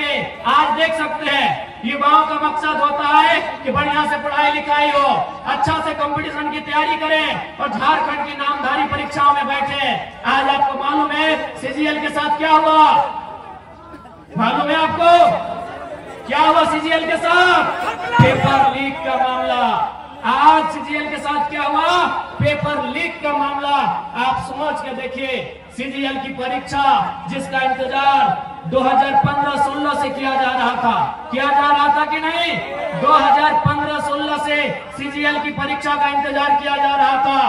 आज देख सकते हैं युवाओं का मकसद होता है कि बढ़िया से पढ़ाई लिखाई हो, अच्छा से कंपटीशन की तैयारी करें और झारखंड की नामधारी परीक्षाओं में बैठे। आज आपको मालूम है सीजीएल के साथ क्या हुआ? मालूम है आपको क्या हुआ सीजीएल के साथ? पेपर लीक का मामला। आज सीजीएल के साथ क्या हुआ? पेपर लीक का मामला। आप समझ के देखिए, सीजीएल की परीक्षा जिसका इंतजार 2015-16 से किया जा रहा था कि नहीं? 2015-16 से सीजीएल की परीक्षा का इंतजार किया जा रहा था।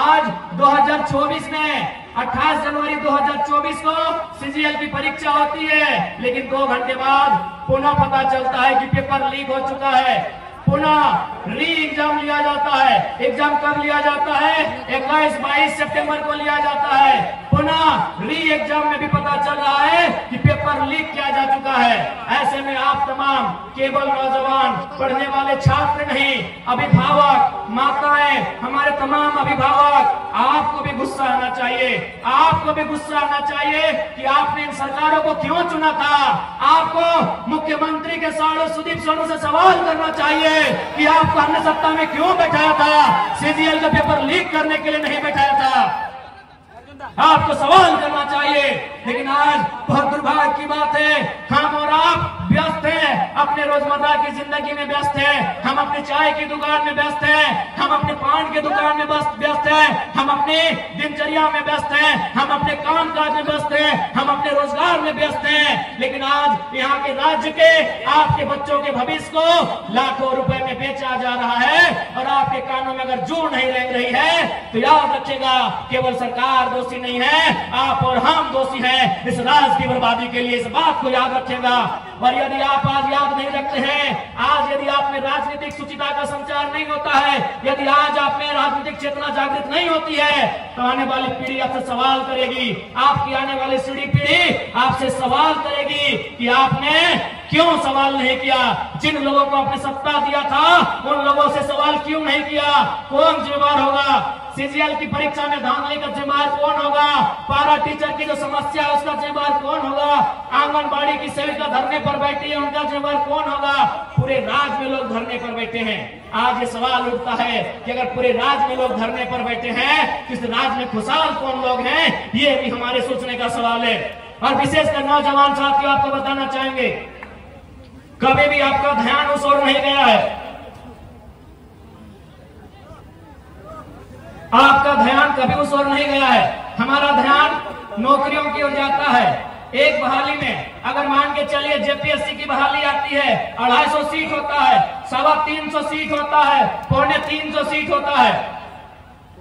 आज 2024 में 28 जनवरी 2024 को सीजीएल की परीक्षा होती है, लेकिन 2 घंटे बाद पुनः पता चलता है कि पेपर लीक हो चुका है। पुनः री एग्जाम लिया जाता है। एग्जाम कब लिया जाता है? 21-22 सितंबर को लिया जाता है। पुनः री एग्जाम में भी पता चल रहा है कि पेपर लीक किया जा चुका है। ऐसे में आप तमाम केवल नौजवान पढ़ने वाले छात्र नहीं, अभिभावक, माताएं, हमारे तमाम अभिभावक, आपको भी गुस्सा आना चाहिए। आपको भी गुस्सा आना चाहिए कि आपने इन सरकारों को क्यों चुना था। आपको मुख्यमंत्री के साढ़े सुदीप सोनू से सवाल करना चाहिए कि आपको हमने सत्ता में क्यों बैठाया था? सीजीएल का पेपर लीक करने के लिए नहीं बैठाया था। आपको सवाल करना चाहिए। लेकिन आज बहुत दुर्भाग्य की बात है, हम और आप व्यस्त हैं, अपने रोजमर्रा की जिंदगी में व्यस्त हैं। हम अपनी चाय की दुकान में व्यस्त हैं, हम अपने पान की दुकान में व्यस्त हैं, हम अपने दिनचर्या में व्यस्त हैं, हम अपने काम काज में व्यस्त हैं, हम अपने रोजगार में व्यस्त हैं। लेकिन आज यहाँ के राज्य के आपके बच्चों के भविष्य को लाखों रुपए में बेचा जा रहा है और आपके कानों में अगर जू नहीं रेंग रही है तो याद रखिएगा, केवल सरकार दोषी नहीं है, आप और हम दोषी हैं इस राज्य की बर्बादी के लिए। इस बात को याद रखिएगा। और यदि आप आज याद नहीं रखते हैं, आज यदि आप में राजनीतिक सुचिता का संचार नहीं होता है, यदि आज आप में राजनीतिक चेतना जागृत नहीं होती है, तो आने वाली पीढ़ी आपसे सवाल करेगी। आपकी आने वाली पीढ़ी आपसे सवाल करेगी कि आपने क्यों सवाल नहीं किया? जिन लोगों को आपने सत्ता दिया था उन लोगों से सवाल क्यों नहीं किया? कौन जिम्मेदार होगा? सीजीएल की परीक्षा में धांधली का जिम्मेदार कौन होगा? पारा टीचर की जो समस्या है उसका जिम्मेदार कौन होगा? आंगनबाड़ी की सेविका धरने पर बैठी है, उनका जिम्मेदार कौन होगा? पूरे राज्य में लोग धरने पर बैठे हैं। आज ये सवाल उठता है कि अगर पूरे राज्य में लोग धरने पर बैठे हैं तो इस राज्य में खुशहाल कौन लोग हैं? ये भी हमारे सोचने का सवाल है। और विशेषकर नौजवान साथियों, आपको बताना चाहेंगे, कभी भी आपका ध्यान उस ओर नहीं गया है। आपका ध्यान कभी उस ओर नहीं गया है। हमारा ध्यान नौकरियों की ओर जाता है। एक बहाली में अगर मान के चलिए जेपीएससी की बहाली आती है, 250 सीट होता है, 325 सीट होता है, 350 सीट होता है।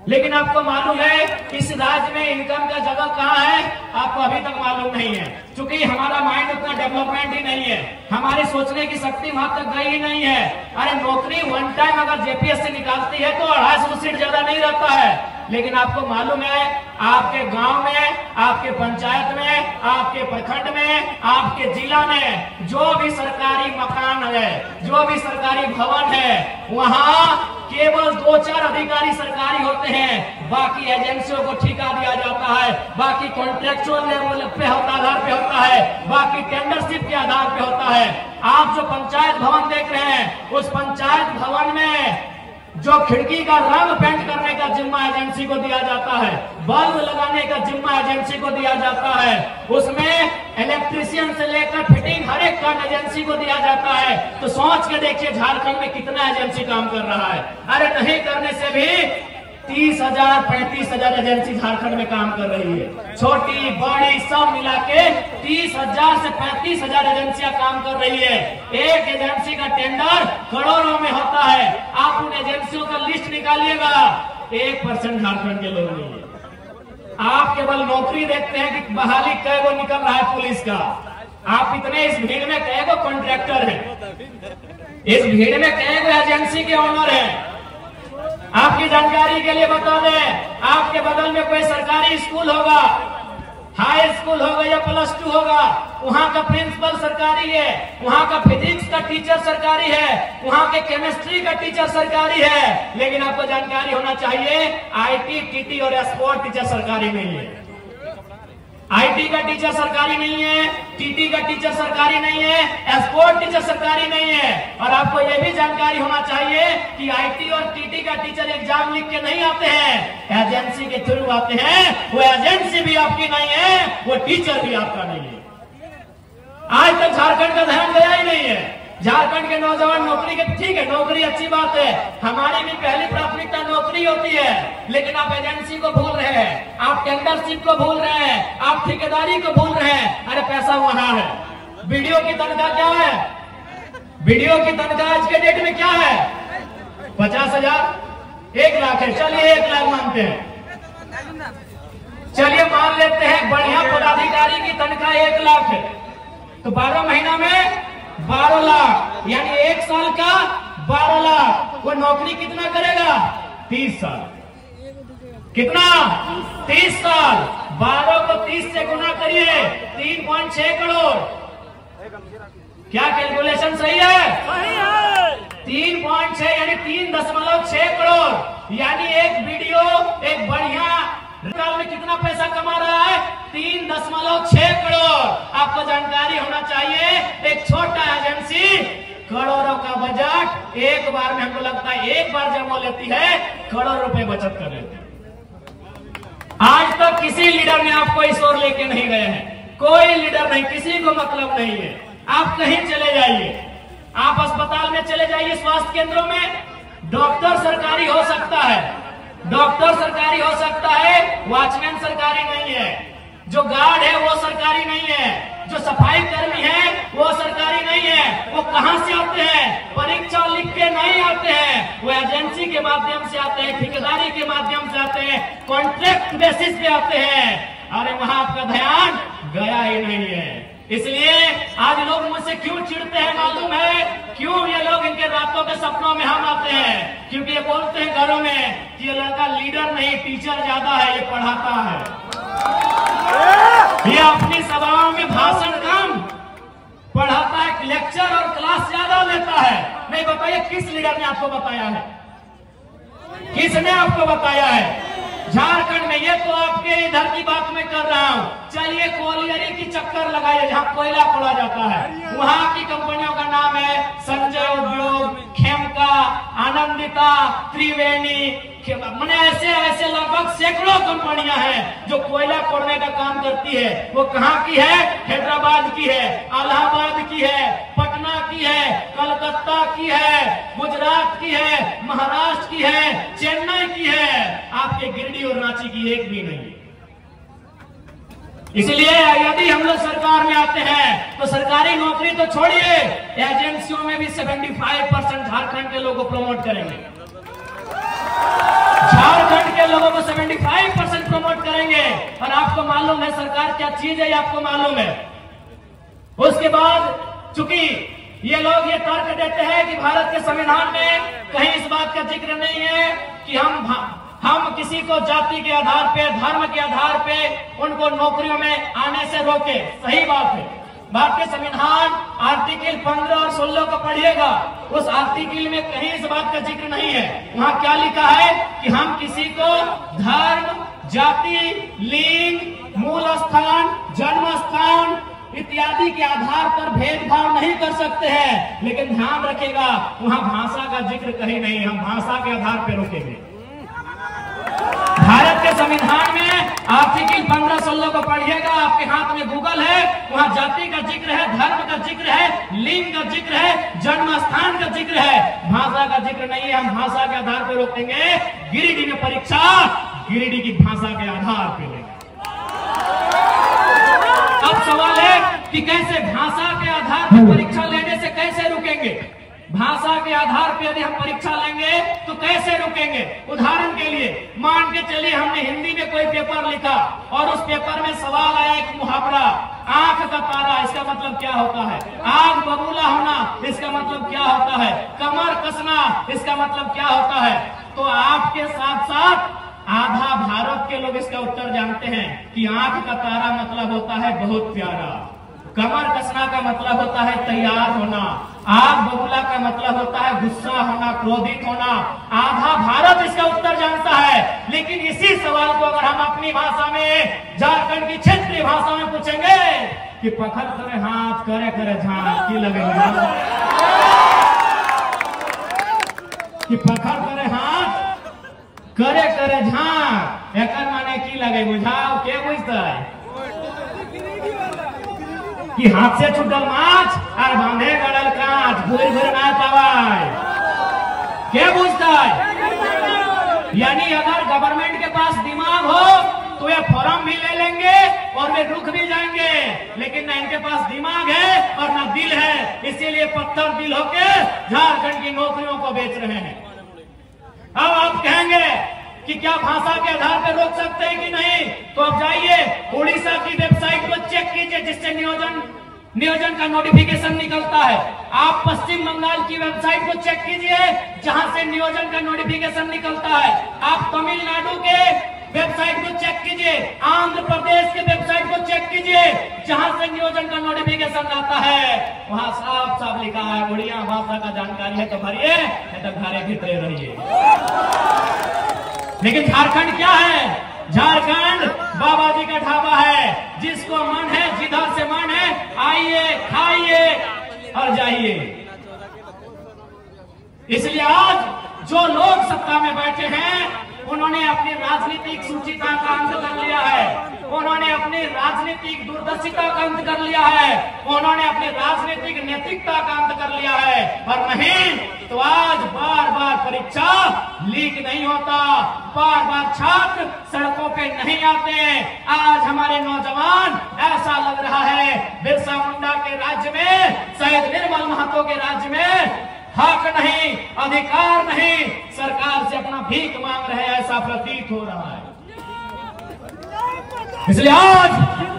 लेकिन आपको मालूम है इस राज्य में इनकम का जगह कहाँ है? आपको अभी तक मालूम नहीं है, क्योंकि हमारा माइंड उतना डेवलपमेंट ही नहीं है, हमारी सोचने की शक्ति वहां तक गई ही नहीं है। अरे नौकरी वन टाइम अगर जेपीएससी निकालती है तो 250 सीट ज्यादा नहीं रहता है। लेकिन आपको मालूम है आपके गांव में, आपके पंचायत में, आपके प्रखंड में, आपके जिला में जो भी सरकारी मकान है, जो भी सरकारी भवन है, वहां केवल 2-4 अधिकारी सरकारी होते हैं। बाकी एजेंसियों को ठेका दिया जाता है, बाकी कॉन्ट्रेक्चुअल लेवल पे आधार पे होता है, बाकी टेंडरशिप के आधार पे होता है। आप जो पंचायत भवन देख रहे हैं, उस पंचायत भवन में जो खिड़की का रंग पेंट करने का जिम्मा एजेंसी को दिया जाता है, बल्ब लगाने का जिम्मा एजेंसी को दिया जाता है, उसमें इलेक्ट्रीशियन से लेकर फिटिंग हर एक काम एजेंसी को दिया जाता है। तो सोच के देखिए झारखंड में कितना एजेंसी काम कर रहा है। अरे नहीं करने से भी 30,000 35,000 एजेंसी झारखंड में काम कर रही है। छोटी बड़ी सब मिला के 30,000 से 35,000 एजेंसियां काम कर रही है। एक एजेंसी का टेंडर करोड़ों में होता है। आप उन एजेंसियों का लिस्ट निकालिएगा, 1% झारखंड के लोग नहीं है। आप केवल नौकरी देखते हैं कि बहाली कै गो निकल रहा है पुलिस का। आप इतने इस भीड़ में कै गो कॉन्ट्रैक्टर है, इस भीड़ में कै गो एजेंसी के ऑनर है। आपकी जानकारी के लिए बता दें, आपके बगल में कोई सरकारी स्कूल होगा, हाई स्कूल होगा या +2 होगा, वहाँ का प्रिंसिपल सरकारी है, वहाँ का फिजिक्स का टीचर सरकारी है, वहाँ के केमिस्ट्री का टीचर सरकारी है। लेकिन आपको जानकारी होना चाहिए IT, TT और स्पोर्ट टीचर सरकारी नहीं है। IT का टीचर सरकारी नहीं है, टीटी का टीचर सरकारी नहीं है, एस्पोर्ट टीचर सरकारी नहीं है। और आपको यह भी जानकारी होना चाहिए कि आईटी और टीटी का टीचर एग्जाम लिख के नहीं आते हैं, एजेंसी के थ्रू आते हैं। वो एजेंसी भी आपकी नहीं है, वो टीचर भी आपका नहीं है। आज तक झारखंड का ध्यान गया ही नहीं है। झारखंड के नौजवान नौकरी के, ठीक है नौकरी अच्छी बात है, हमारी भी पहली प्राथमिकता नौकरी होती है, लेकिन आप एजेंसी को भूल रहे हैं, आप टेंडरशिप को भूल रहे हैं, आप ठेकेदारी को भूल रहे हैं। अरे पैसा वहां है। वीडियो की तनख्वाह क्या है? वीडियो की तनख्वाह आज के डेट में क्या है? 50,000, 1 लाख है। चलिए 1 लाख मानते हैं, चलिए मान लेते हैं बढ़िया पदाधिकारी की तनख्वाह 1 लाख है, तो 12 महीना में 12 लाख, यानी 1 साल का 12 लाख। वो नौकरी कितना करेगा? 30 साल। कितना? 30 साल। 12 को 30 से गुना करिए, 3.6 करोड़। क्या कैलकुलेशन सही है? 3.6 यानी 3.6 करोड़। यानी एक वीडियो एक बढ़िया साल में कितना पैसा कमा रहा है? 3.6 करोड़। आपको जानकारी होना चाहिए, एक छोटा एजेंसी करोड़ों का बजट एक बार में, हमको लगता है एक बार जब वो लेती है करोड़ रुपए बचत कर लेती है। आज तक किसी लीडर ने आपको इस ओर लेके नहीं गए हैं, कोई लीडर नहीं, किसी को मतलब नहीं है। आप कहीं चले जाइए, आप अस्पताल में चले जाइए, स्वास्थ्य केंद्रों में, डॉक्टर सरकारी हो सकता है, डॉक्टर सरकारी हो सकता है, वॉचमैन सरकारी नहीं है, जो गार्ड है वो सरकारी नहीं है, जो सफाई कर्मी है वो सरकारी नहीं है। वो कहां से आते हैं? परीक्षा लिख के नहीं आते हैं, वो एजेंसी के माध्यम से आते हैं, ठेकेदारी के माध्यम से आते हैं, कॉन्ट्रैक्ट बेसिस पे आते हैं। अरे वहां आपका ध्यान गया ही नहीं है। इसलिए आज लोग मुझसे क्यों चिढ़ते हैं मालूम है? क्यों ये लोग इनके रातों के सपनों में हम आते हैं? क्योंकि ये बोलते हैं घरों में कि ये लड़का लीडर नहीं टीचर ज्यादा है, ये पढ़ाता है, ये अपनी सभाओं में भाषण कम पढ़ाता है, लेक्चर और क्लास ज्यादा लेता है। नहीं बताइए किस लीडर ने आपको बताया है? किसने आपको बताया है? झारखंड में, ये तो आपके इधर की बात मैं कर रहा हूँ। चलिए कोयलियरी की चक्कर लगाइए, जहाँ कोयला खोला जाता है, वहां की कंपनियों का नाम है संजय उद्योग, खेमका, आनंदिता, त्रिवेणी, मैंने ऐसे ऐसे लगभग सैकड़ों कंपनियां हैं जो कोयला खोदने का काम करती है। वो कहाँ की है? हैदराबाद की है, इलाहाबाद की है, पटना की है, कलकत्ता की है, गुजरात की है, महाराष्ट्र की है, चेन्नई की है। आपके गिरिडीह और रांची की एक भी नहीं। इसलिए यदि हम लोग सरकार में आते हैं तो सरकारी नौकरी तो छोड़िए, एजेंसियों में भी 75% झारखंड के लोगों को प्रमोट करेंगे। झारखंड के लोगों को 75% प्रमोट करेंगे। और आपको मालूम है सरकार क्या चीज है, आपको मालूम है। उसके बाद चूंकि ये लोग ये तर्क देते हैं कि भारत के संविधान में कहीं इस बात का जिक्र नहीं है कि हम किसी को जाति के आधार पे, धर्म के आधार पे उनको नौकरियों में आने से रोके। सही बात है। भारतीय संविधान आर्टिकल 15 और 16 को पढ़िएगा, उस आर्टिकल में कहीं इस बात का जिक्र नहीं है। वहां क्या लिखा है कि हम किसी को धर्म, जाति, लिंग, मूल स्थान, जन्म स्थान इत्यादि के आधार पर भेदभाव नहीं कर सकते हैं। लेकिन ध्यान रखिएगा, वहां भाषा का जिक्र कहीं नहीं, हम भाषा के आधार पर रोकेंगे। भारत के संविधान में आर्टिकल 15-16 को पढ़िएगा, आपके हाथ में गूगल है, वहां जाति का जिक्र है, धर्म का जिक्र है, लिंग का जिक्र है, जन्म स्थान का जिक्र है, भाषा का जिक्र नहीं है। हम भाषा के आधार पर रोकेंगे। गिरिडीह में परीक्षा गिरिडीह की भाषा के आधार पर लेंगे। अब सवाल है कि कैसे भाषा के आधार पर परीक्षा लेने से कैसे रुकेंगे? भाषा के आधार पर यदि हम परीक्षा लेंगे तो कैसे रुकेंगे? उदाहरण के लिए मान के चलिए हमने हिंदी में कोई पेपर लिखा और उस पेपर में सवाल आया एक मुहावरा, आंख का तारा, इसका मतलब क्या होता है? आग बबूला होना, इसका मतलब क्या होता है? कमर कसना, इसका मतलब क्या होता है? तो आपके साथ साथ आधा भारत के लोग इसका उत्तर जानते हैं कि आंख का तारा मतलब होता है बहुत प्यारा, कमर कसना का मतलब होता है तैयार होना, आग बबूला का मतलब होता है गुस्सा होना, क्रोधित होना। आधा भारत इसका उत्तर जानता है। लेकिन इसी सवाल को अगर हम अपनी भाषा में, झारखंड की क्षेत्रीय भाषा में पूछेंगे कि पकड़ करे हाथ करे करे झांक की लगेगा कि पकड़ करे हाथ करे करे झांक एक माने की लगे बुझाओ के बुझता है कि हाथ से छूटल माछ और बांधे गड़ल कांच भूर भूर ना पावाए क्या बुझता है। यानी अगर गवर्नमेंट के पास दिमाग हो तो ये फॉर्म भी ले लेंगे और वे रुक भी जाएंगे, लेकिन ना इनके पास दिमाग है और ना दिल है, इसीलिए पत्थर दिल होके झारखंड की नौकरियों को बेच रहे हैं। अब आप कहेंगे कि क्या भाषा के आधार पर रोक सकते हैं कि नहीं, तो अब जाइए उड़ीसा की वेबसाइट को चेक कीजिए जिससे नियोजन का नोटिफिकेशन निकलता है। आप पश्चिम बंगाल की वेबसाइट को चेक कीजिए जहां से नियोजन का नोटिफिकेशन निकलता है। आप तमिलनाडु के वेबसाइट को चेक कीजिए, आंध्र प्रदेश के वेबसाइट को चेक कीजिए जहां से नियोजन का नोटिफिकेशन आता है। वहां साफ साफ लिखा है उड़िया भाषा का जानकारी है तो भरिए, नहीं तो घरे भीतरे रहिए। लेकिन झारखंड क्या है? झारखंड बाबा जी का ढाबा है, जिसको मन है जिधर से मन है आइए खाइए और जाइए। इसलिए आज जो लोग सत्ता में बैठे हैं उन्होंने अपनी राजनीतिक सूचिता का अंत कर लिया है, उन्होंने अपनी राजनीतिक दूरदर्शिता का अंत कर लिया है, उन्होंने अपनी राजनीतिक नैतिकता का अंत कर लिया है। और नहीं तो आज बार बार परीक्षा लीक नहीं होता, बार बार छात्र सड़कों पे नहीं आते। आज हमारे नौजवान ऐसा लग रहा है बिरसा मुंडा के राज्य में, शहीद निर्मल महतो के राज्य में हक नहीं, अधिकार नहीं, सरकार से अपना भीख मांग रहे हैं, ऐसा प्रतीत हो रहा है। इसलिए आज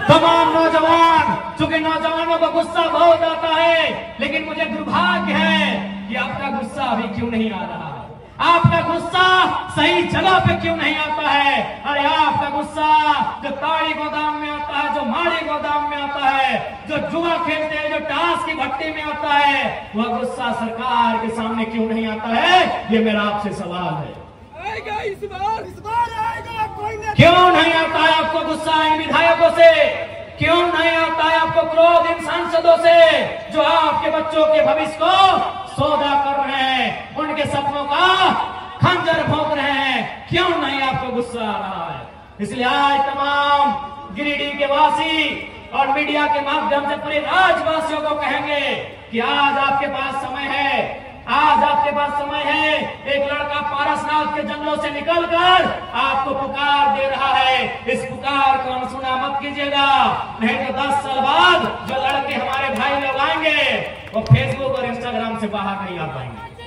तमाम नौजवान, चूंकि नौजवानों को गुस्सा बहुत आता है, लेकिन मुझे दुर्भाग्य है कि आपका गुस्सा अभी क्यों नहीं आ रहा है, आपका गुस्सा सही जगह पे क्यों नहीं आता है। अरे आपका गुस्सा जो ताड़ी गोदाम में आता है, जो माड़ी गोदाम में आता है, जो जुआ खेलते हैं, जो टास की भट्टी में आता है, वह गुस्सा सरकार के सामने क्यों नहीं आता है, ये मेरा आपसे सवाल है। आएगा इस बार आएगा कोई नहीं। क्यों नहीं आता है आपको गुस्सा इन विधायकों से? क्यों नहीं आता है आपको क्रोध इन सांसदों से जो आपके बच्चों के भविष्य को सौदा कर रहे हैं, उनके सपनों का खंजर भोंक रहे हैं? क्यों नहीं आपको गुस्सा आ रहा है? इसलिए आज तमाम गिरिडीह के वासी और मीडिया के माध्यम से पूरे राज्यवासियों को कहेंगे कि आज आपके पास समय है, आज आपके पास समय है। एक लड़का पारसनाथ के जंगलों से निकलकर आपको पुकार दे रहा है, इस पुकार को अनसुना मत कीजिएगा, नहीं तो 10 साल बाद जो लड़के हमारे भाई लोग आएंगे वो फेसबुक और इंस्टाग्राम से बाहर नहीं आ पाएंगे।